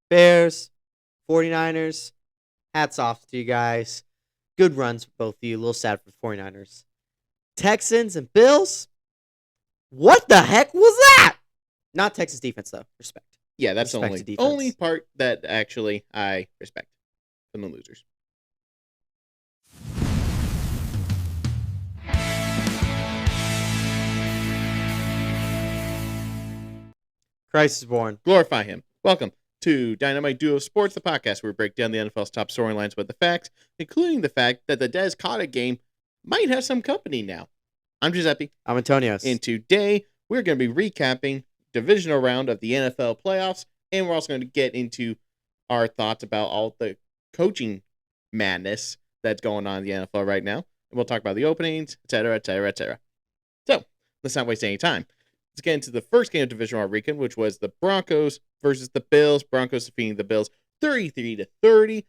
Bears, 49ers, hats off to you guys. Good runs for both of you. A little sad for the 49ers. Texans and Bills, what the heck was that? Not Texas defense, though. Respect. Yeah, that's the Respect to only defense. part that actually I respect from the losers. Christ is born. Glorify him. Welcome to Dynamite Duo Sports, the podcast where we break down the NFL's top storylines with the facts, including the fact that the Des Cotta game might have some company now. I'm Giuseppe. I'm Antonios. And today we're going to be recapping Divisional Round of the NFL playoffs, and we're also going to get into our thoughts about all the coaching madness that's going on in the NFL right now. And we'll talk about the openings, etc., etc., etc. So, let's not waste any time. Let's get into the first game of Divisional Round weekend, which was the Broncos versus the Bills. Broncos defeating the Bills 33-30.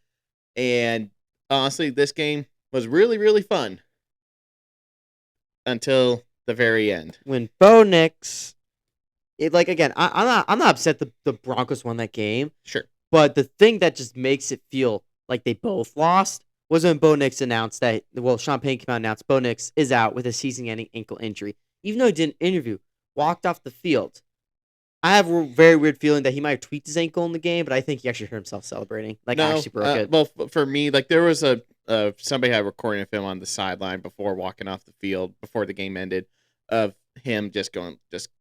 And honestly, this game was really, really fun until the very end. When Bo Nix, I'm not upset the Broncos won that game. Sure. But the thing that just makes it feel like they both lost was when Bo Nix announced that, Sean Payton came out and announced Bo Nix is out with a season-ending ankle injury. Even though he did an interview, walked off the field. I have a very weird feeling that he might have tweaked his ankle in the game, but I think he actually heard himself celebrating. Actually broke it. Well, for me, there was somebody had a recording of him on the sideline before walking off the field, before the game ended, of him just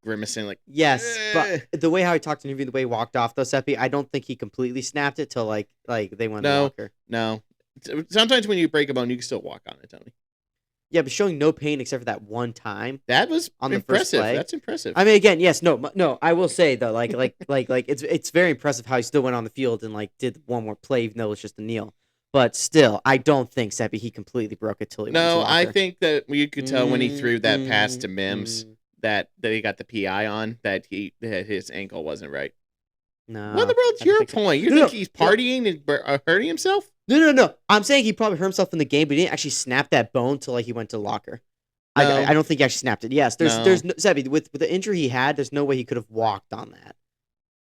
grimacing Yes, but the way how he talked in the interview, the way he walked off, though, Seppi, I don't think he completely snapped it till like they went to the locker. No. Sometimes when you break a bone, you can still walk on it, Tony. Yeah, but showing no pain except for that one time. That was on impressive. The first play. That's impressive. I mean, again, yes, no. I will say though, it's very impressive how he still went on the field and did one more play, even though it was just a kneel. But still, I don't think Seppi he completely broke it till he went to the locker. I think that you could tell when he threw that pass to Mims that he got the PI on that his ankle wasn't right. No. What in the world's your point? You think he's partying and hurting himself? No. I'm saying he probably hurt himself in the game, but he didn't actually snap that bone till he went to the locker. No. I don't think he actually snapped it. Yes, there's no, Seppi, with the injury he had, there's no way he could have walked on that.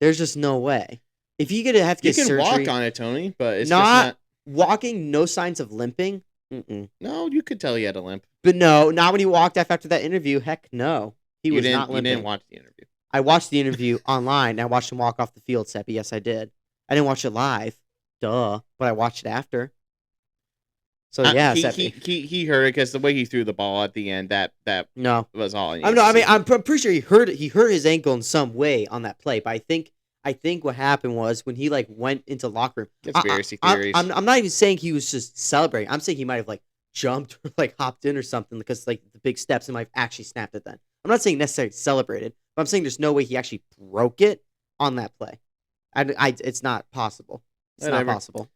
There's just no way. If you have to get surgery, you can walk on it, Tony, but it's not walking. No signs of limping. Mm-mm. No, you could tell he had a limp. But no, not when he walked after that interview. Heck no, he was not limping. You didn't watch the interview. I watched the interview online. And I watched him walk off the field, Seppi. Yes, I did. I didn't watch it live. Duh. But I watched it after. So yeah, he heard it because the way he threw the ball at the end, that was all. I'm pretty sure he hurt his ankle in some way on that play. But I think what happened was when he went into locker room. Conspiracy theories. I'm not even saying he was just celebrating. I'm saying he might have jumped or hopped in or something because the big steps and might have actually snapped it. Then I'm not saying necessarily celebrated, but I'm saying there's no way he actually broke it on that play. It's not possible. It's not possible.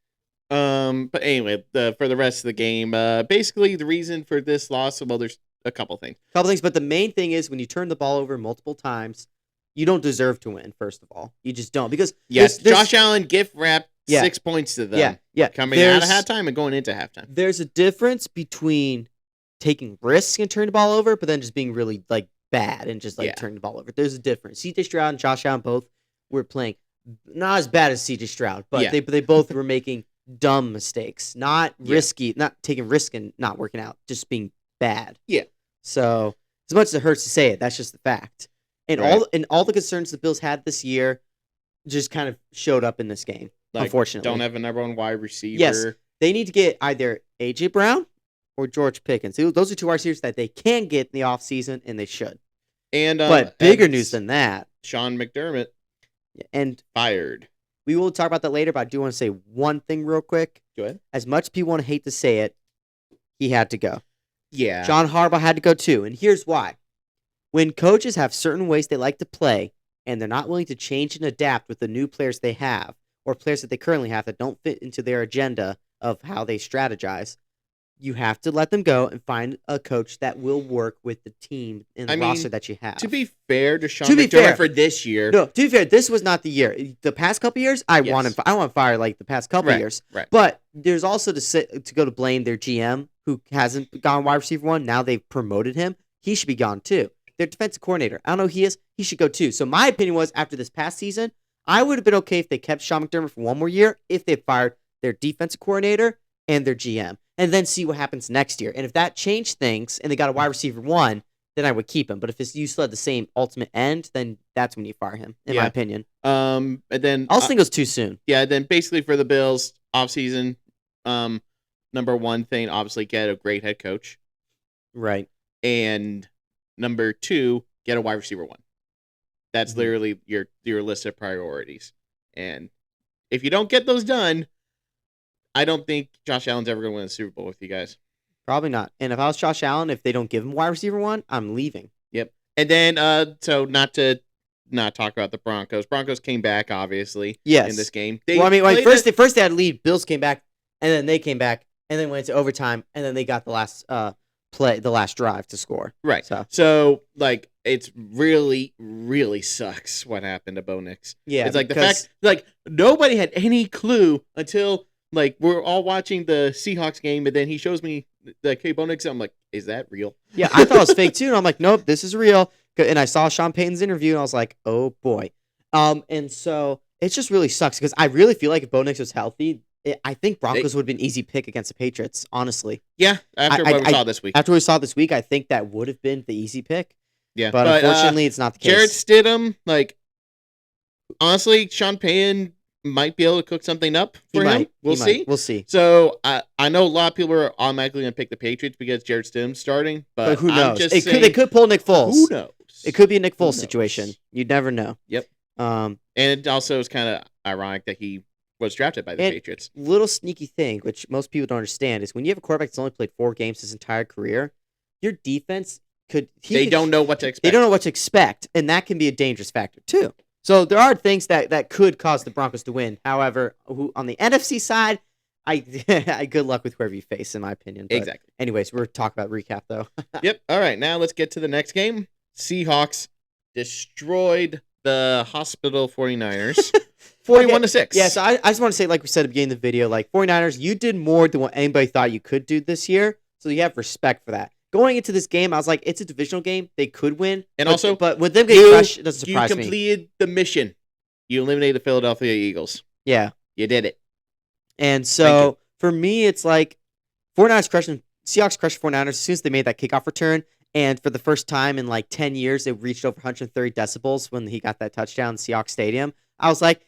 But anyway, for the rest of the game, basically the reason for this loss, there's a couple things. But the main thing is when you turn the ball over multiple times, you don't deserve to win, first of all. You just don't. Because there's Josh Allen gift wrapped 6 points to them. Yeah. Coming out of halftime and going into halftime. There's a difference between taking risks and turning the ball over, but then just being really bad and just turning the ball over. There's a difference. C.J. Stroud and Josh Allen both were playing not as bad as C.J. Stroud, but they both were making dumb mistakes, not risky, not taking risk and not working out, just being bad. Yeah. So as much as it hurts to say it, that's just the fact. And all the concerns the Bills had this year just kind of showed up in this game. Unfortunately, don't have a number one wide receiver. Yes, they need to get either A.J. Brown or George Pickens. Those are two wide receivers that they can get in the offseason, and they should. And but bigger news than that, Sean McDermott and fired. We will talk about that later, but I do want to say one thing real quick. Go ahead. As much as people want to hate to say it, he had to go. Yeah. John Harbaugh had to go too, and here's why. When coaches have certain ways they like to play, and they're not willing to change and adapt with the new players they have, or players that they currently have that don't fit into their agenda of how they strategize, you have to let them go and find a coach that will work with the team and the roster that you have. To be fair to Sean McDermott for this year. No, to be fair, this was not the year. The past couple years, I want to fire the past couple years. Right. But there's also to go to blame their GM who hasn't gone wide receiver one. Now they've promoted him. He should be gone too. Their defensive coordinator, I don't know who he is. He should go too. So my opinion was after this past season, I would have been okay if they kept Sean McDermott for one more year if they fired their defensive coordinator and their GM and then see what happens next year. And if that changed things and they got a wide receiver one, then I would keep him. But if you still had the same ultimate end, then that's when you fire him, in my opinion. And then I also think it was too soon. Yeah, then basically for the Bills offseason, number one thing, obviously get a great head coach. Right. And number two, get a wide receiver one. That's literally your list of priorities. And if you don't get those done, I don't think Josh Allen's ever going to win a Super Bowl with you guys. Probably not. And if I was Josh Allen, if they don't give him wide receiver one, I'm leaving. Yep. And then, so not talk about the Broncos. Broncos came back, obviously, in this game. First they had a lead. Bills came back, and then they came back, and then went to overtime, and then they got the last the last drive to score. Right. So like, it's really, really sucks what happened to Bo Nix. Yeah. It's like the fact, like, nobody had any clue until, like, we're all watching the Seahawks game, and then he shows me, like, hey, Bo Nix, I'm like, is that real? Yeah, I thought it was fake, too, and I'm like, nope, this is real. And I saw Sean Payton's interview, and I was like, oh, boy. And so it just really sucks, because I really feel like if Bo Nix was healthy, I think Broncos would have been an easy pick against the Patriots, honestly. Yeah, after what we saw this week. After we saw this week, I think that would have been the easy pick. Yeah, but unfortunately, it's not the case. Jarrett Stidham, like, honestly, Sean Payton might be able to cook something up for him. We'll see. We'll see. So I know a lot of people are automatically going to pick the Patriots because Jarrett Stidham's starting, but who knows? They could pull Nick Foles. Who knows? It could be a Nick Foles situation. You'd never know. Yep. And it also is kind of ironic that he was drafted by the Patriots. Little sneaky thing, which most people don't understand, is when you have a quarterback that's only played 4 games his entire career, your defense they don't know what to expect. They don't know what to expect, and that can be a dangerous factor too. So there are things that could cause the Broncos to win. However, on the NFC side, I good luck with whoever you face, in my opinion. But exactly. Anyways, we're talking about recap though. Yep. All right, now let's get to the next game. Seahawks destroyed the hospital 49ers. 41-6. Yeah, so I just want to say, like we said at the beginning of the video, like 49ers, you did more than what anybody thought you could do this year. So you have respect for that. Going into this game, I was like, it's a divisional game. They could win. And but with them getting crushed, it doesn't surprise me. You completed the mission. You eliminated the Philadelphia Eagles. Yeah. You did it. And so for me, it's like Seahawks crushed 49ers as soon as they made that kickoff return. And for the first time in like 10 years, they reached over 130 decibels when he got that touchdown in Seahawks Stadium. I was like,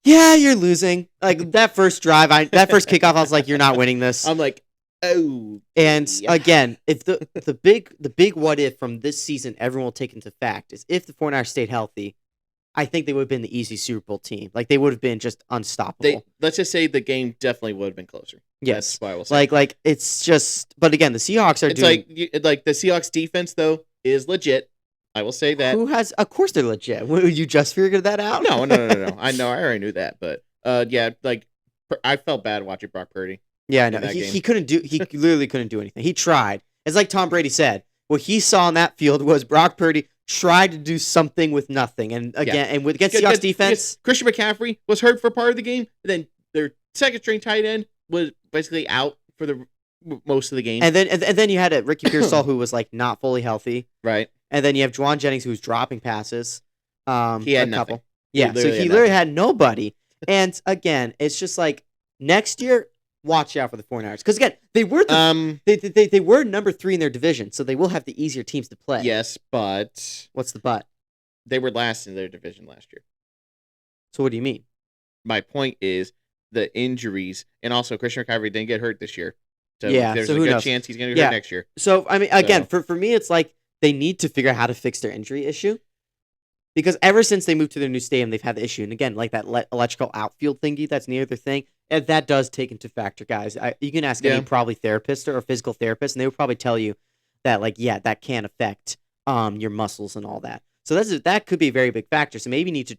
yeah, you're losing. Like that first drive, that first kickoff, I was like, you're not winning this. I'm like, oh. And again, if the big what if from this season everyone will take into fact is if the 49ers stayed healthy, I think they would have been the easy Super Bowl team. Like they would have been just unstoppable. Let's just say the game definitely would have been closer. Yes, that's why I will say. Like it's just. But again, the Seahawks are doing. Like the Seahawks defense though is legit. I will say that. Of course they're legit. You just figured that out? No. I know. I already knew that, but yeah, like I felt bad watching Brock Purdy. Yeah, I know. He couldn't do. He literally couldn't do anything. He tried. It's like Tom Brady said. What he saw on that field was Brock Purdy tried to do something with nothing, and again, against Seahawks defense, Christian McCaffrey was hurt for part of the game. And then their second string tight end was basically out for the most of the game. And then you had Ricky Pearsall who was like not fully healthy, right? And then you have Juwan Jennings who was dropping passes. He had a couple. Yeah, so he literally had nobody. And again, it's just like next year, watch out for the 49ers. Because again, they were they were number 3 in their division, so they will have the easier teams to play. Yes, but what's the but? They were last in their division last year. So what do you mean? My point is the injuries, and also Christian McCaffrey didn't get hurt this year. So there's a good chance he's going to get hurt next year. So I mean, again, for me, it's like they need to figure out how to fix their injury issue. Because ever since they moved to their new stadium, they've had the issue. And again, like that electrical outfield thingy, that's near their thing. And that does take into factor, guys. You can ask any probably therapist or physical therapist, and they would probably tell you that, like, yeah, that can affect your muscles and all that. So that could be a very big factor. So maybe you need to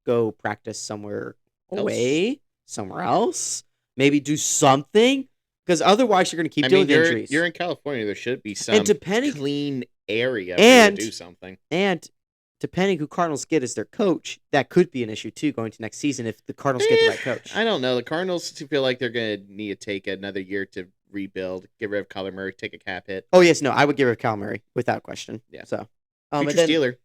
go practice somewhere else. Maybe do something. Because otherwise you're going to keep dealing with injuries. You're in California. There should be some clean area to do something. And depending who Cardinals get as their coach, that could be an issue too going to next season if the Cardinals get the right coach. I don't know. The Cardinals feel like they're going to need to take another year to rebuild, get rid of Kyler Murray, take a cap hit. Oh, yes. No, I would get rid of Kyler Murray without question. Yeah. So, Future Steeler.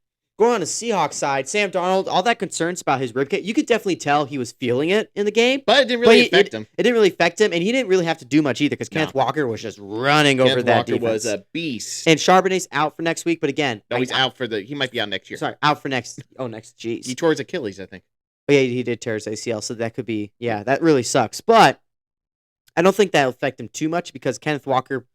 going on the Seahawks side, Sam Darnold, all that concerns about his ribcage, you could definitely tell he was feeling it in the game. But it didn't really affect him. It didn't really affect him, and he didn't really have to do much either because Kenneth Walker was just running over that defense. Walker was a beast. And Charbonnet's out for next week, but again... No, he's out for he might be out next year. Sorry, out for next... Oh, jeez. He tore his Achilles, I think. Oh, yeah, he did tear his ACL, so that could be... Yeah, that really sucks. But I don't think that'll affect him too much because Kenneth Walker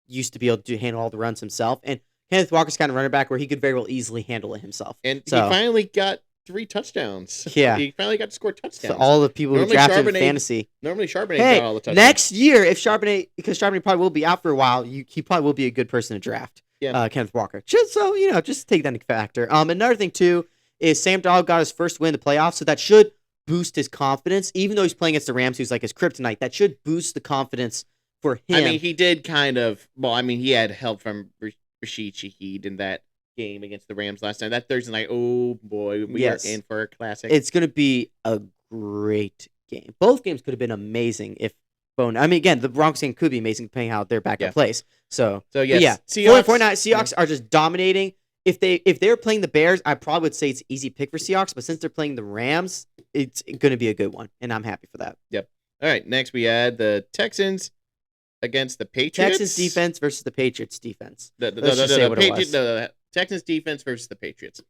used to be able to handle all the runs himself, and Kenneth Walker's kind of running back where he could very well easily handle it himself. And he finally got 3 touchdowns. Yeah. He finally got to score touchdowns. So all the people who drafted in fantasy. Normally Charbonnet got all the touchdowns. Next year, if Charbonnet, because Charbonnet probably will be out for a while, he probably will be a good person to draft. Yeah. Kenneth Walker. Just take that into factor. Another thing, too, is Sam Darnold got his first win in the playoffs, so that should boost his confidence. Even though he's playing against the Rams, who's like his kryptonite, that should boost the confidence for him. I mean, he did kind of, he had help from Rashid Shaheed in that game against the Rams last time. That Thursday night, oh boy, we are in for a classic. It's going to be a great game. Both games could have been amazing if again, the Broncos game could be amazing depending how their backup plays. So yes, Seahawks are just dominating. If they're playing the Bears, I probably would say it's an easy pick for Seahawks, but since they're playing the Rams, it's going to be a good one, and I'm happy for that. Yep. All right, next we had the Texans against the Patriots. Texans defense versus the Patriots defense. The Texans defense versus the Patriots.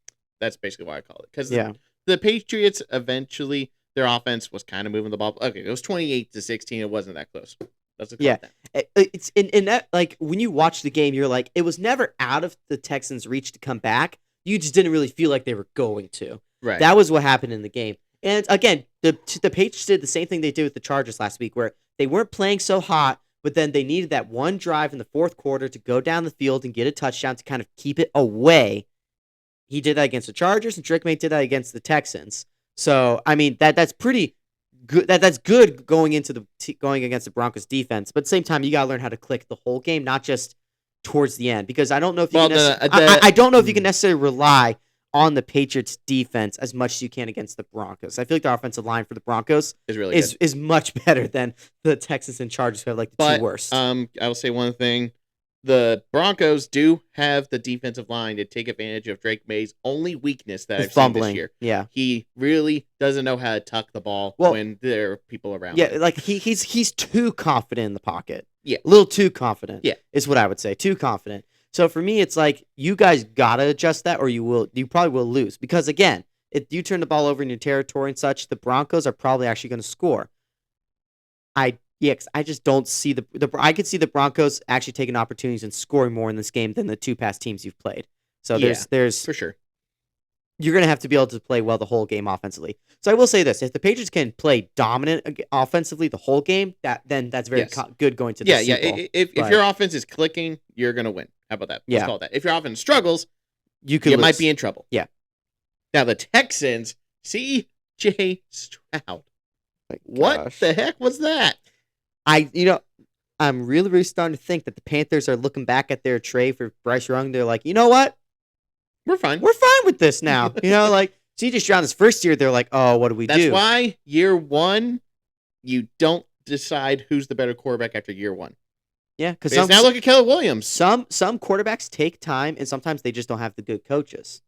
That's basically why I call it. Because the Patriots eventually, their offense was kind of moving the ball. Okay, it was 28-16. It wasn't that close. That's a that. It's in that, like, when you watch the game, you're like, it was never out of the Texans' reach to come back. You just didn't really feel like they were going to. Right. That was what happened in the game. And again, the Patriots did the same thing they did with the Chargers last week, where they weren't playing so hot, but then they needed that one drive in the fourth quarter to go down the field and get a touchdown to kind of keep it away. He did that against the Chargers, and Drake May did that against the Texans. So, I mean, that's pretty good. That's good going against the Broncos defense. But at the same time, you got to learn how to click the whole game, not just towards the end, because I don't know if you I don't know if you can necessarily rely on the Patriots defense as much as you can against the Broncos. I feel like the offensive line for the Broncos is much better than the Texans and Chargers, who have like the two worst. I will say one thing. The Broncos do have the defensive line to take advantage of Drake May's only weakness that I've seen this year. Yeah. He really doesn't know how to tuck the ball when there are people around him. Like he's too confident in the pocket. Yeah. A little too confident. Yeah. Is what I would say. Too confident. So for me, it's like you guys gotta adjust that, or you probably will lose. Because again, if you turn the ball over in your territory and such, the Broncos are probably actually going to score. I just don't see I could see the Broncos actually taking opportunities and scoring more in this game than the two past teams you've played. So there's for sure. You're going to have to be able to play well the whole game offensively. So I will say this: if the Patriots can play dominant offensively the whole game, then that's very good going to the Super Bowl. If your offense is clicking, you're going to win. How about that? Let's call it that. If your offense struggles, you might be in trouble. Yeah. Now the Texans, C.J. Stroud. What the heck was that? I'm really, really starting to think that the Panthers are looking back at their trade for Bryce Young. They're like, you know what? We're fine. We're fine with this now. Like C.J. Stroud his first year, they're like, oh, what do we do? That's why year one, you don't decide who's the better quarterback after year one. Yeah, because now look at Caleb Williams. Some quarterbacks take time, and sometimes they just don't have the good coaches.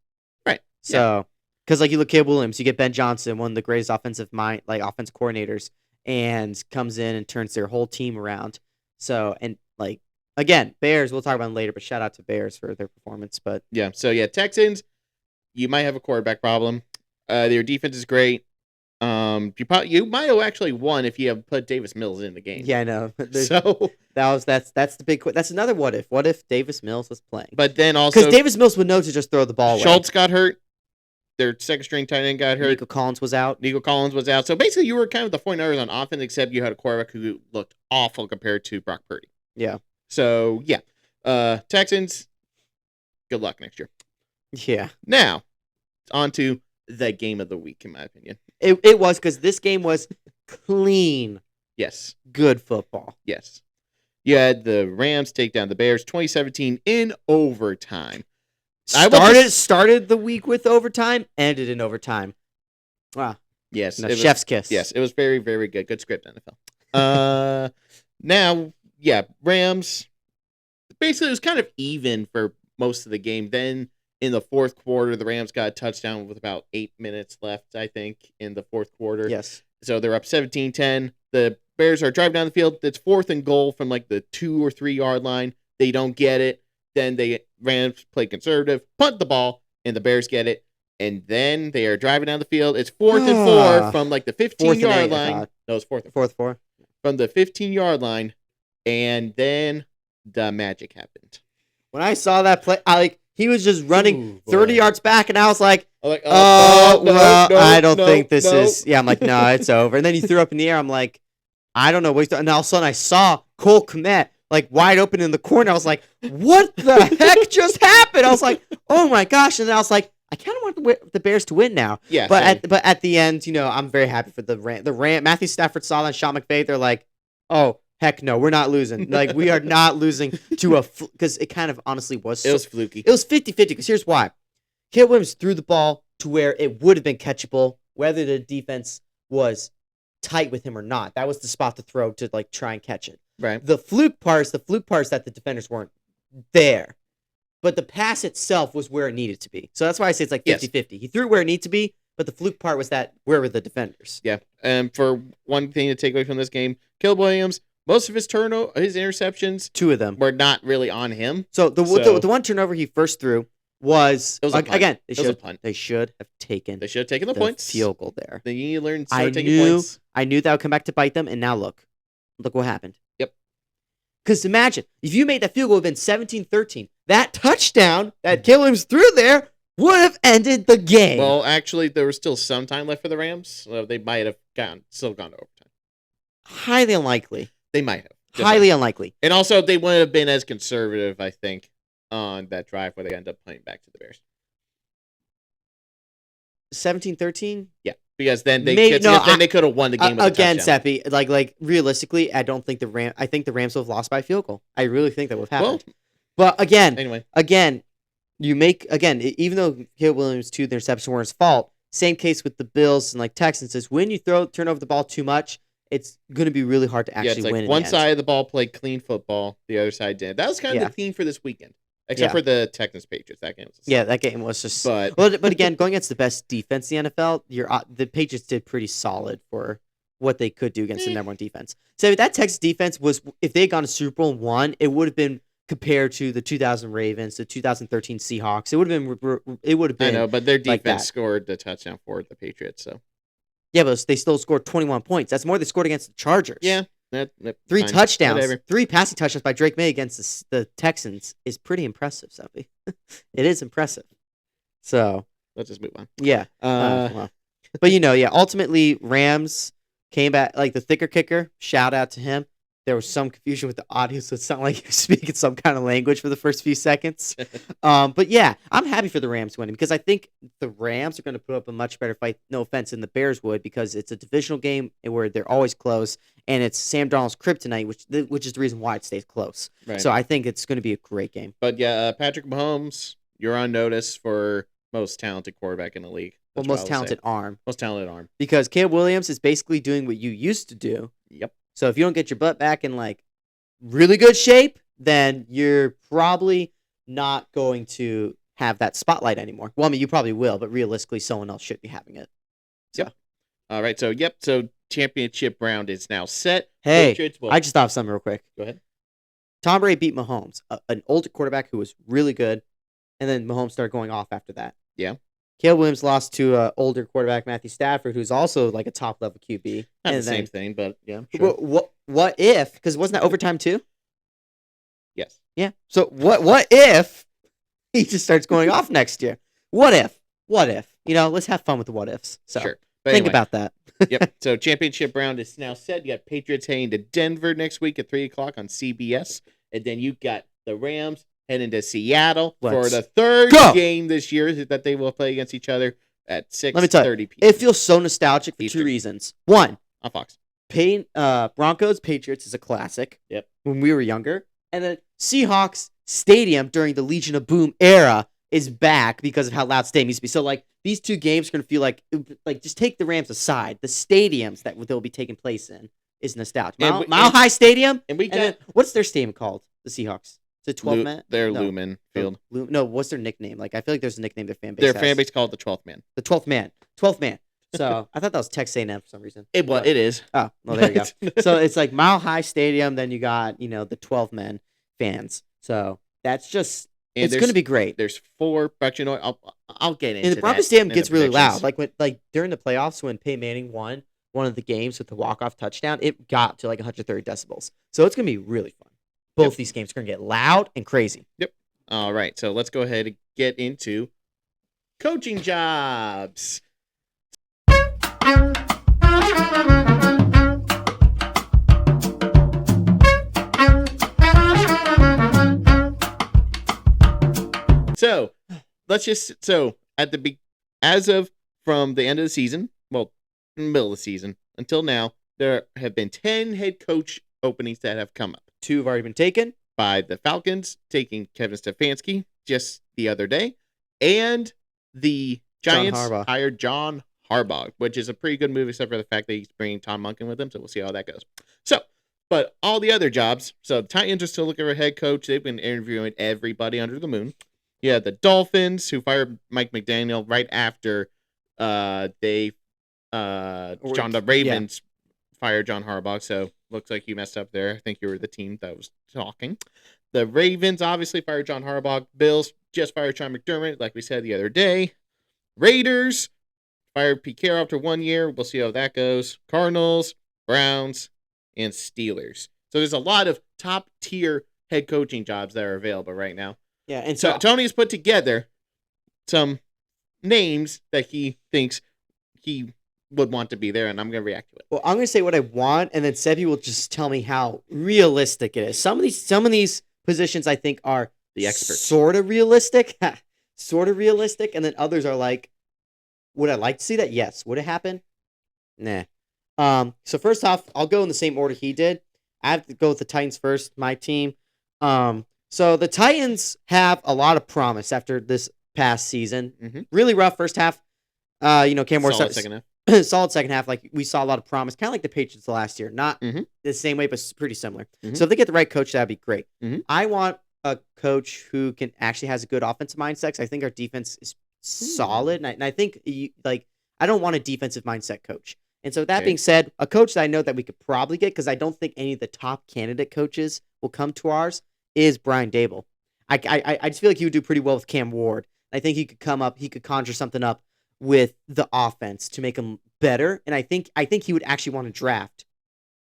Right. So, because like you look at Caleb Williams, you get Ben Johnson, one of the greatest offensive coordinators, and comes in and turns their whole team around. So, and like again, Bears, we'll talk about them later, but shout out to Bears for their performance. But Texans, you might have a quarterback problem. Their defense is great. You might have actually won if you have put Davis Mills in the game. Yeah, I know. So that's the big. That's another what if. What if Davis Mills was playing? But then also because Davis Mills would know to just throw the ball away. Schultz got hurt. Their second string tight end got hurt. Nico Collins was out. So basically, you were kind of the 49ers on offense, except you had a quarterback who looked awful compared to Brock Purdy. Yeah. So Texans. Good luck next year. Yeah. Now, on to the game of the week, in my opinion. It was because this game was clean. Yes. Good football. Yes. You had the Rams take down the Bears 2017 in overtime. Started the week with overtime, ended in overtime. Wow. Yes. Chef's kiss. Yes, it was very, very good. Good script, NFL. Rams. Basically, it was kind of even for most of the game. Then in the fourth quarter, the Rams got a touchdown with about 8 minutes left, I think, in the fourth quarter. Yes. So they're up 17-10. The Bears are driving down the field. It's 4th and goal from like the 2 or 3 yard line. They don't get it. Then the Rams play conservative, punt the ball, and the Bears get it. And then they are driving down the field. It's 4th and 4 from like the 15-yard line. No, it's 4th and 4. 4th. From the 15-yard line. And then the magic happened. When I saw that play, he was just running 30 yards back, and I was like, no, I don't think this is. Yeah, I'm like, no, it's over. And then he threw up in the air. I'm like, I don't know what he's doing. And all of a sudden, I saw Cole Kmet like wide open in the corner. I was like, what the heck just happened? I was like, oh my gosh. And then I was like, I kind of want the Bears to win now. Yeah. But at the end, I'm very happy for the Ram. Matthew Stafford saw that, and Sean McVay. They're like, oh, heck no, we're not losing. Like, we are not losing to because it kind of honestly was. It was fluky. It was 50-50 because here's why. Caleb Williams threw the ball to where it would have been catchable, whether the defense was tight with him or not. That was the spot to throw to like try and catch it. Right. The fluke parts that the defenders weren't there. But the pass itself was where it needed to be. So that's why I say it's like 50-50. Yes. He threw it where it needed to be, but the fluke part was that where were the defenders? Yeah. And for one thing to take away from this game, Caleb Williams, most of his interceptions, 2 of them, were not really on him. So the one turnover he first threw was a punt. Again, they should have taken the points. Field goal there. Then you learn to start taking points. I knew that would come back to bite them, and now look what happened. Yep. Because imagine if you made that field goal, it would have been 17-13. That touchdown that Caleb Williams threw there would have ended the game. Well, actually, there was still some time left for the Rams. So they might have still gone to overtime. Highly unlikely. They might have. Highly unlikely. And also, they wouldn't have been as conservative, I think, on that drive where they end up playing back to the Bears. 17-13? Yeah, because then they could have won the game with again, Seppi. Like realistically, I don't think I think the Rams would have lost by a field goal. I really think that would have happened. Well, but again, you make even though Caleb Williams' 2 interceptions weren't his fault. Same case with the Bills and like Texans is when you turn over the ball too much, it's going to be really hard to actually win. One side of the ball played clean football, the other side didn't. That was kind of the theme for this weekend, except for the Texans Patriots. That game was that game was just. But again, going against the best defense in the NFL, the Patriots did pretty solid for what they could do against the number 1 defense. So that Texas defense was, if they had gone to Super Bowl and won, it would have been compared to the 2000 Ravens, the 2013 Seahawks. It would have been. I know, but their defense scored the touchdown for the Patriots. So. Yeah, but they still scored 21 points. That's more they scored against the Chargers. Yeah. 3 touchdowns. Whatever. 3 passing touchdowns by Drake May against the Texans is pretty impressive, Sophie. It is impressive. So. Let's just move on. Yeah. But, ultimately, Rams came back, like the thicker kicker, shout out to him. There was some confusion with the audio, so it sounded like he was speaking some kind of language for the first few seconds. But yeah, I'm happy for the Rams winning because I think the Rams are going to put up a much better fight, no offense, than the Bears would because it's a divisional game where they're always close, and it's Sam Darnold's kryptonite, which is the reason why it stays close. Right. So I think it's going to be a great game. But yeah, Patrick Mahomes, you're on notice for most talented quarterback in the league. Well, most talented arm. Most talented arm. Because Caleb Williams is basically doing what you used to do. Yep. So if you don't get your butt back in like really good shape, then you're probably not going to have that spotlight anymore. Well, I mean, you probably will, but realistically, someone else should be having it. So. Yep. All right. So championship round is now set. Hey, I just thought of something real quick. Go ahead. Tom Brady beat Mahomes, an older quarterback who was really good, and then Mahomes started going off after that. Yeah. Caleb Williams lost to an older quarterback, Matthew Stafford, who's also like a top-level QB. Not the same thing, but yeah. Sure. What if, because wasn't that overtime too? Yes. Yeah. So what if he just starts going off next year? What if? Let's have fun with the what ifs. So sure. Think about that. Yep. So championship round is now set. You got Patriots heading to Denver next week at 3:00 on CBS. And then you got the Rams heading to Seattle for the third game this year that they will play against each other at 6:30 p.m. It feels so nostalgic for Eastern. 2 reasons. One, on Fox. Broncos Patriots is a classic. Yep. When we were younger. And then Seahawks Stadium during the Legion of Boom era is back because of how loud stadium used to be. So like these 2 games are going to feel like just take the Rams aside. The stadiums that they'll be taking place in is nostalgic. Mile High Stadium. And we got what's their stadium called? The Seahawks. Is it 12 man? They're No. Lumen Field. No, what's their nickname? Like, I feel like there's a nickname their fan base Their has. fan base called the 12th man. The 12th man. 12th man. So I thought that was Texas A&M for some reason. It is. Oh, well, there you go. So it's like Mile High Stadium. Then you got, the 12 men fans. So that's just, it's going to be great. There's 4, but I'll get into And the Broncos that Stadium in gets the really predictions. loud. Like during the playoffs when Peyton Manning won one of the games with the walk-off touchdown, it got to like 130 decibels. So it's going to be really fun. Both these games are going to get loud and crazy. Yep. All right. So let's go ahead and get into coaching jobs. So from the end of the season, well, middle of the season until now, there have been 10 head coach openings that have come up. 2 have already been taken by the Falcons, taking Kevin Stefanski just the other day, and the Giants hired John Harbaugh, which is a pretty good move, except for the fact that he's bringing Tom Monken with him. So we'll see how that goes. So, but all the other jobs. So the Titans are still looking for a head coach. They've been interviewing everybody under the moon. Yeah, the Dolphins, who fired Mike McDaniel right after the Ravens fired John Harbaugh. So looks like you messed up there. I think you were the team that was talking. The Ravens obviously fired John Harbaugh. Bills just fired Sean McDermott, like we said the other day. Raiders fired Pete Carroll after 1 year. We'll see how that goes. Cardinals, Browns, and Steelers. So there's a lot of top tier head coaching jobs that are available right now. Yeah, and so Tony's put together some names that he thinks he would want to be there, and I'm going to react to it. Well, I'm going to say what I want, and then Sebi will just tell me how realistic it is. Some of these positions I think are the experts, sort of realistic, and then others are like, would I like to see that? Yes. Would it happen? Nah. So first off, I'll go in the same order he did. I have to go with the Titans first, my team. So the Titans have a lot of promise after this past season. Mm-hmm. Really rough first half. Cam Ward solid second half. Solid second half. Like we saw a lot of promise, kind of like the Patriots last year. Not the same way, but pretty similar. Mm-hmm. So if they get the right coach, that'd be great. Mm-hmm. I want a coach who can actually has a good offensive mindset. 'Cause I think our defense is solid, and I think I don't want a defensive mindset coach. And so that being said, a coach that I know that we could probably get, because I don't think any of the top candidate coaches will come to ours, is Brian Dable. I just feel like he would do pretty well with Cam Ward. I think he could come up, he could conjure something up with the offense to make him better. And I think he would actually want to draft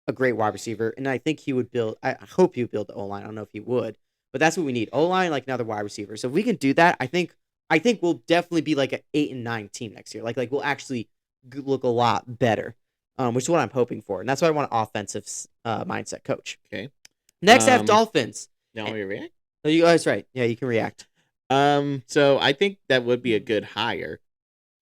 a great wide receiver. And I think he would build, I hope he would build the O-line. I don't know if he would, but that's what we need. O-line, like another wide receiver. So if we can do that, I think we'll definitely be like an 8-9 team next year. Like we'll actually look a lot better, which is what I'm hoping for. And that's why I want an offensive mindset coach. Okay. Next, I have Dolphins. Now we react? Oh, you guys right. Yeah, you can react. So I think that would be a good hire.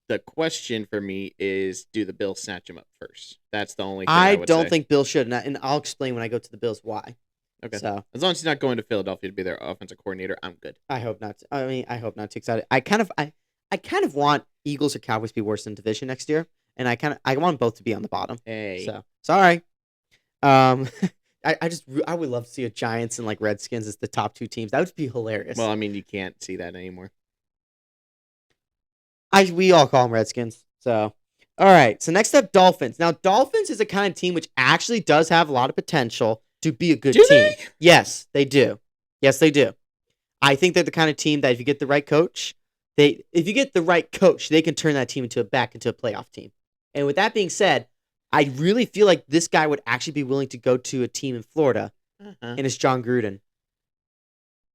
The question for me is, do the Bills snatch him up first? That's the only thing I don't think Bill should, and I'll explain when I go to the Bills why. Okay. So as long as he's not going to Philadelphia to be their offensive coordinator, I'm good. I hope not. I hope not too excited. I kind of want Eagles or Cowboys to be worse in division next year, and I want both to be on the bottom. Hey. So sorry. I would love to see a Giants and like Redskins as the top 2 teams. That would be hilarious. Well, I mean, you can't see that anymore. We all call them Redskins. So, all right. So next up, Dolphins. Now, Dolphins is a kind of team which actually does have a lot of potential to be a good team. They? Yes, they do. Yes, they do. I think they're the kind of team that if you get the right coach, they can turn that team back into a playoff team. And with that being said, I really feel like this guy would actually be willing to go to a team in Florida, and it's John Gruden.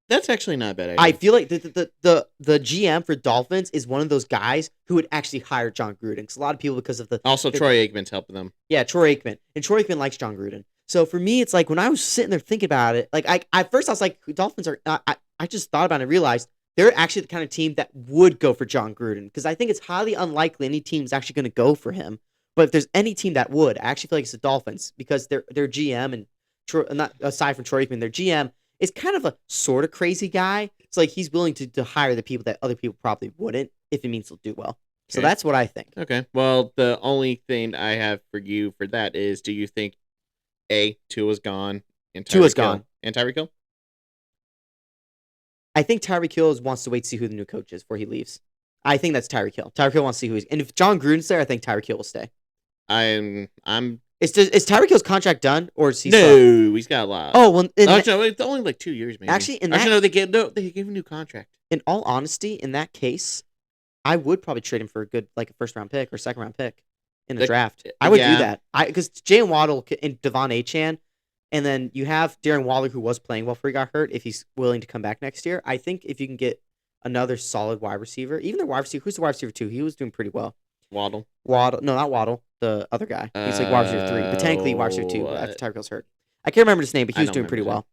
That's actually not a bad idea. I feel like the GM for Dolphins is one of those guys who would actually hire John Gruden. Because a lot of people, because of Troy Aikman's helping them. Yeah, Troy Aikman. And Troy Aikman likes John Gruden. So for me, it's like when I was sitting there thinking about it, like at first I was like, Dolphins are. I just thought about it and realized they're actually the kind of team that would go for John Gruden, because I think it's highly unlikely any team is actually going to go for him. But if there's any team that would, I actually feel like it's the Dolphins, because their GM and not aside from Troy Aikman, their GM is kind of a sort of crazy guy. It's like he's willing to hire the people that other people probably wouldn't if it means they'll do well. Okay. So that's what I think. Okay. Well, the only thing I have for you for that is, do you think Tua's gone and Tyreek Hill? I think Tyreek Hill wants to wait to see who the new coach is before he leaves. I think that's Tyreek Hill. Tyreek Hill wants to see who he's. And if John Gruden's there, I think Tyreek Hill will stay. I'm. Is Tyreek Hill's contract done, or is he? No, he's got a lot. Oh well, Actually, it's only like 2 years, maybe. Actually, they gave him a new contract. In all honesty, in that case, I would probably trade him for a good, like a first round pick or second round pick in the draft. I would do that. Because Jalen Waddle and Devon Achane, and then you have Darren Waller, who was playing well before he got hurt. If he's willing to come back next year, I think if you can get another solid wide receiver, even the wide receiver, who's the wide receiver 2? He was doing pretty well. Waddle, no, not Waddle. The other guy. He's like wide receiver 3, but technically wide receiver 2 after Tyreek Hill's hurt. I can't remember his name, but he was doing pretty well.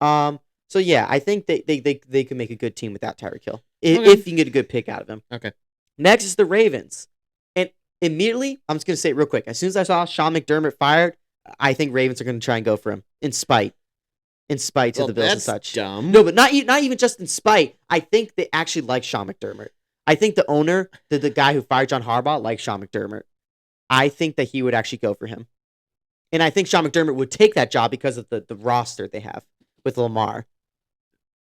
So yeah, I think they can make a good team without Tyreek Hill if you can get a good pick out of him. Okay. Next is the Ravens, and immediately I'm just gonna say it real quick. As soon as I saw Sean McDermott fired, I think Ravens are gonna try and go for him in spite to the Bills and such. Dumb. No, but not even just in spite. I think they actually like Sean McDermott. I think the owner, the guy who fired John Harbaugh, likes Sean McDermott. I think that he would actually go for him. And I think Sean McDermott would take that job because of the roster they have with Lamar.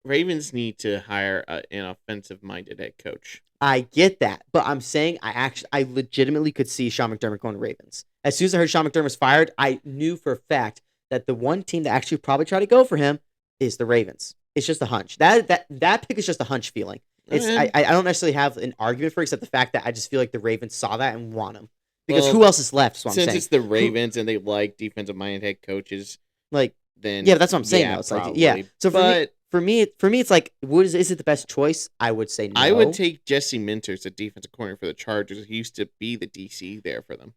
Ravens need to hire an offensive-minded head coach. I get that, but I'm saying I legitimately could see Sean McDermott going to Ravens. As soon as I heard Sean McDermott was fired, I knew for a fact that the one team that actually probably try to go for him is the Ravens. It's just a hunch. That pick is just a hunch feeling. I don't necessarily have an argument for it, except the fact that I just feel like the Ravens saw that and want him. Because who else is left? Since it's the Ravens and they like defensive-minded head coaches, then yeah, that's what I'm saying. Yeah, though. It's probably. like, yeah. So for me, it's like, is it the best choice? I would say no. I would take Jesse Minters, the defensive coordinator for the Chargers. He used to be the DC there for them.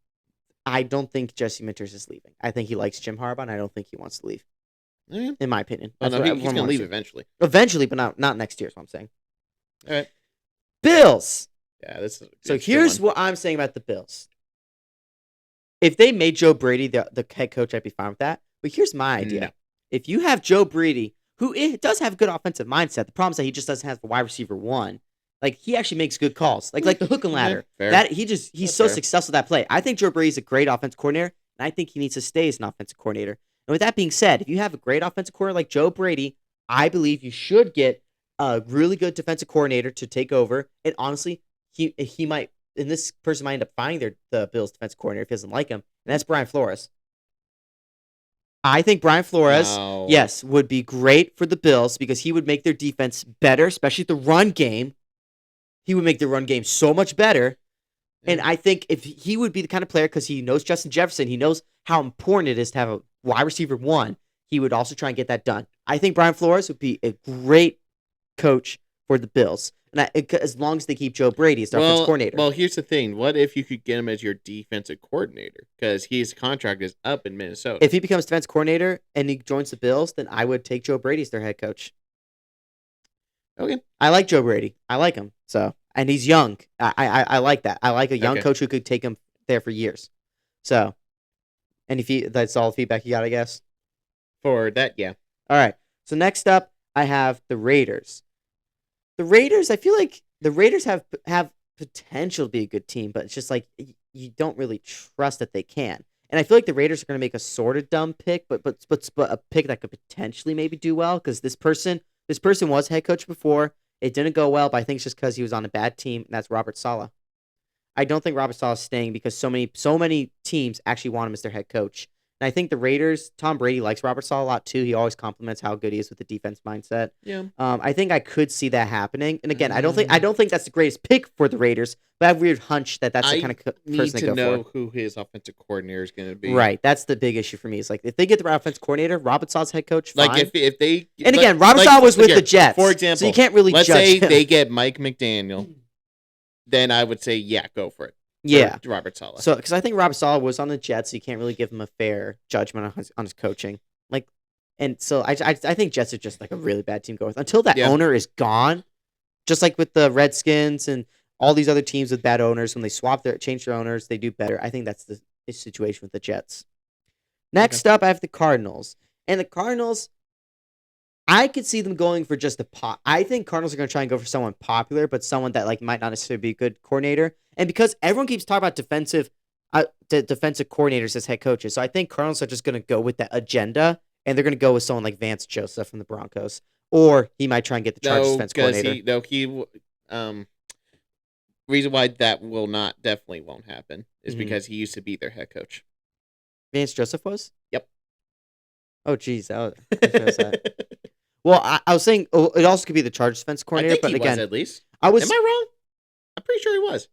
I don't think Jesse Minters is leaving. I think he likes Jim Harbaugh, and I don't think he wants to leave. In my opinion. He's going to leave eventually. Eventually, but not next year is what I'm saying. All right. Bills. Yeah, this is so here's what I'm saying about the Bills. If they made Joe Brady the head coach, I'd be fine with that. But here's my idea. No. If you have Joe Brady, who does have a good offensive mindset, the problem is that he just doesn't have the wide receiver 1. Like, he actually makes good calls. Like the hook and ladder. He's so successful at that play. I think Joe Brady's a great offensive coordinator, and I think he needs to stay as an offensive coordinator. And with that being said, if you have a great offensive coordinator like Joe Brady, I believe you should get a really good defensive coordinator to take over. And honestly, he might, and this person might end up finding the Bills defensive coordinator if he doesn't like him, and that's Brian Flores. I think Brian Flores, yes, would be great for the Bills because he would make their defense better, especially the run game. He would make the run game so much better. And I think if he would be the kind of player, because he knows Justin Jefferson, he knows how important it is to have a wide receiver 1, he would also try and get that done. I think Brian Flores would be a great coach for the Bills. And as long as they keep Joe Brady as their offensive coordinator. Well, here's the thing. What if you could get him as your defensive coordinator? Because his contract is up in Minnesota. If he becomes defensive coordinator and he joins the Bills, then I would take Joe Brady as their head coach. Okay. I like Joe Brady. I like him. And he's young. I like that. I like a young coach who could take him there for years. So, and that's all the feedback you got, I guess? For that, yeah. All right. So next up, I have the Raiders. The Raiders, I feel like the Raiders have potential to be a good team, but it's just like you don't really trust that they can. And I feel like the Raiders are going to make a sort of dumb pick, but a pick that could potentially maybe do well because this person was head coach before. It didn't go well, but I think it's just because he was on a bad team, and that's Robert Saleh. I don't think Robert Saleh is staying because so many teams actually want him as their head coach. And I think the Raiders, Tom Brady likes Robert Saleh a lot too. He always compliments how good he is with the defense mindset. Yeah. I think I could see that happening. And again, I don't think that's the greatest pick for the Raiders, but I have a weird hunch that that's the kind of person they go for. I need to know who his offensive coordinator is going to be. Right. That's the big issue for me. Is like if they get the right offensive coordinator, Robert Saleh's head coach, fine. Like if they and again, Robert Saleh was with the Jets, for example. So you can't really let's judge say him. They get Mike McDaniel, then I would say go for it. Yeah, Robert Saleh. So, because I think Robert Saleh was on the Jets, so you can't really give him a fair judgment on his coaching. And so I think Jets are just like a really bad team to go with until that owner is gone. Just like with the Redskins and all these other teams with bad owners, when they change their owners, they do better. I think that's the situation with the Jets. Next up, I have the Cardinals, and the Cardinals. I could see them going for just I think Cardinals are going to try and go for someone popular, but someone that might not necessarily be a good coordinator. And because everyone keeps talking about defensive coordinators as head coaches, so I think Cardinals are just going to go with that agenda, and they're going to go with someone like Vance Joseph from the Broncos, or he might try and get the Chargers defense coordinator. Reason why that definitely won't happen is because he used to be their head coach. Vance Joseph was? Yep. Oh, geez. That. Well, I was saying it also could be the Chargers defense coordinator. I think but he again, was at least. Am I wrong? I'm pretty sure he was.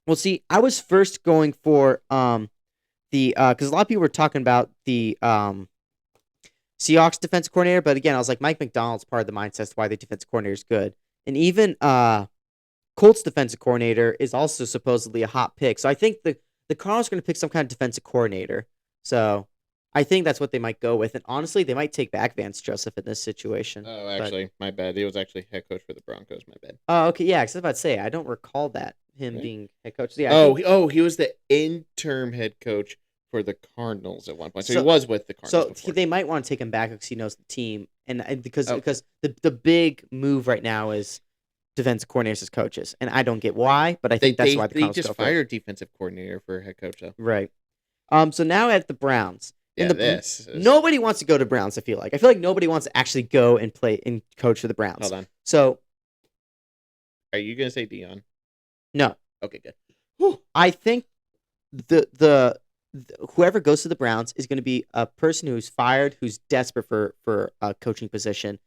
Well, see, I was first going for because a lot of people were talking about the Seahawks defensive coordinator, but again, I was like, Mike McDonald's part of the mindset as to why the defensive coordinator is good, and even Colts defensive coordinator is also supposedly a hot pick. So I think the Cardinals are going to pick some kind of defensive coordinator. So I think that's what they might go with, and honestly, they might take back Vance Joseph in this situation. Oh, actually, my bad. He was actually head coach for the Broncos. My bad. Oh, okay, yeah. Because I was about to say I don't recall that him being head coach. So, yeah. He was the interim head coach for the Cardinals at one point. So he was with the Cardinals. So they might want to take him back because he knows the team, and because the big move right now is defensive coordinators as coaches, and I don't get why, but I think that's why the Cardinals just fired defensive coordinator for head coach though. Right. So now at the Browns. Yeah, nobody wants to go to Browns. I feel like nobody wants to actually go and play and coach for the Browns. Hold on. So, are you gonna say Dion? No. Okay, good. Whew. I think the whoever goes to the Browns is going to be a person who's fired, who's desperate for a coaching position,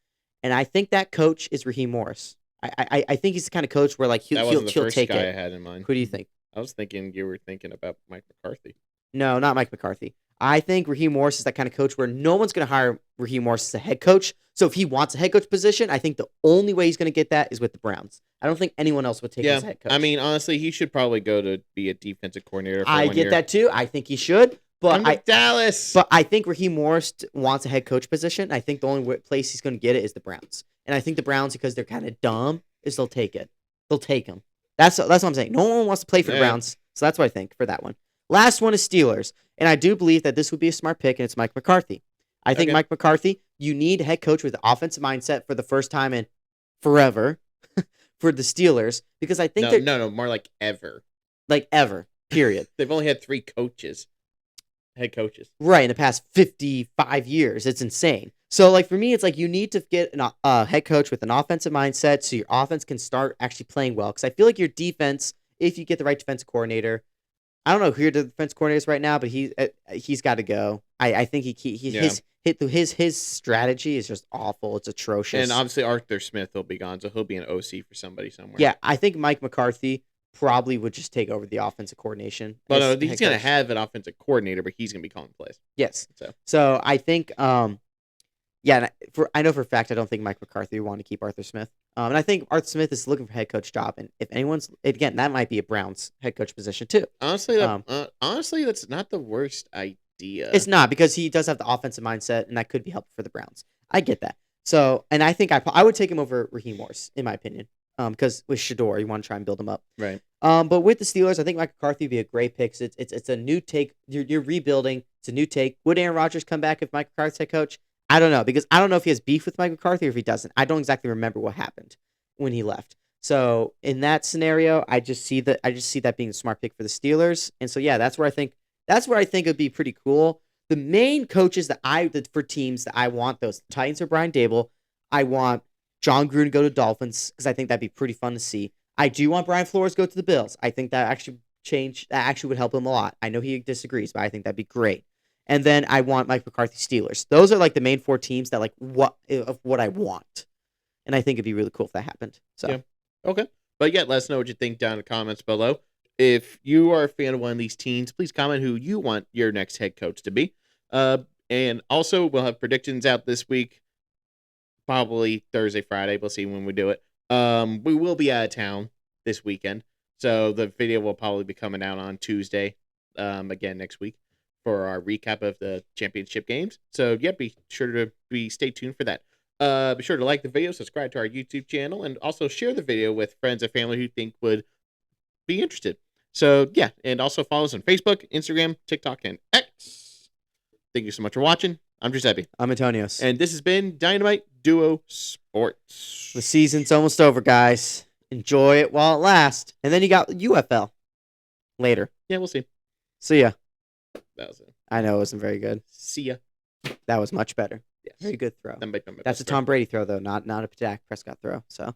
and I think that coach is Raheem Morris. I think he's the kind of coach where like he'll take guy it. I had in mind. Who do you think? I was thinking you were thinking about Mike McCarthy. No, not Mike McCarthy. I think Raheem Morris is that kind of coach where no one's going to hire Raheem Morris as a head coach. So if he wants a head coach position, I think the only way he's going to get that is with the Browns. I don't think anyone else would take him as head coach. I mean, honestly, he should probably go to be a defensive coordinator. I get that too. I think he should. But Dallas. But I think Raheem Morris wants a head coach position. I think the only place he's going to get it is the Browns. And I think the Browns, because they're kind of dumb, is they'll take it. They'll take him. That's what I'm saying. No one wants to play for the Browns. So that's what I think for that one. Last one is Steelers. And I do believe that this would be a smart pick, and it's Mike McCarthy. I think Mike McCarthy, you need a head coach with an offensive mindset for the first time in forever for the Steelers, because I think No, more like ever. Like ever, period. They've only had 3 head coaches. Right, in the past 55 years. It's insane. So, like, for me, it's like you need to get a head coach with an offensive mindset so your offense can start actually playing well. Because I feel like your defense, if you get the right defensive coordinator, I don't know who your defense coordinator is right now, but he's got to go. I think his strategy is just awful. It's atrocious. And obviously Arthur Smith will be gone, so he'll be an OC for somebody somewhere. Yeah, I think Mike McCarthy probably would just take over the offensive coordination. Well, no, he's going to have an offensive coordinator, but he's going to be calling plays. Yes. So I think, I know for a fact I don't think Mike McCarthy would want to keep Arthur Smith. And I think Arthur Smith is looking for a head coach job, and if anyone's again, that might be a Browns head coach position too. Honestly, that's not the worst idea. It's not, because he does have the offensive mindset, and that could be helpful for the Browns. I get that. So, and I think I would take him over Raheem Morris, in my opinion, because with Shador, you want to try and build him up, right? But with the Steelers, I think Mike McCarthy would be a great pick. It's a new take. You're rebuilding. It's a new take. Would Aaron Rodgers come back if Mike McCarthy's head coach? I don't know, because I don't know if he has beef with Mike McCarthy or if he doesn't. I don't exactly remember what happened when he left. So in that scenario, I just see that being a smart pick for the Steelers. And so that's where I think it would be pretty cool. The main coaches for teams that I want, those Titans or Brian Dable. I want John Gruden to go to Dolphins because I think that'd be pretty fun to see. I do want Brian Flores to go to the Bills. I think that actually would help him a lot. I know he disagrees, but I think that'd be great. And then I want Mike McCarthy Steelers. Those are like the main 4 teams that what I want. And I think it'd be really cool if that happened. So yeah. Okay. But let us know what you think down in the comments below. If you are a fan of one of these teams, please comment who you want your next head coach to be. And also we'll have predictions out this week. Probably Thursday, Friday. We'll see when we do it. We will be out of town this weekend. So the video will probably be coming out on Tuesday. Again next week, for our recap of the championship games. So be sure to stay tuned for that. Be sure to like the video, subscribe to our YouTube channel, and also share the video with friends and family who you think would be interested. So and also follow us on Facebook, Instagram, TikTok, and X. Thank you so much for watching. I'm Giuseppe. I'm Antonios. And this has been Dynamite Duo Sports. The season's almost over, guys. Enjoy it while it lasts. And then you got UFL later. Yeah, we'll see. See ya. That was it. I know it wasn't very good. See ya. That was much better. Yes. Very good throw. That might be my That's best a Tom Brady throw, though, not a Dak Prescott throw. So.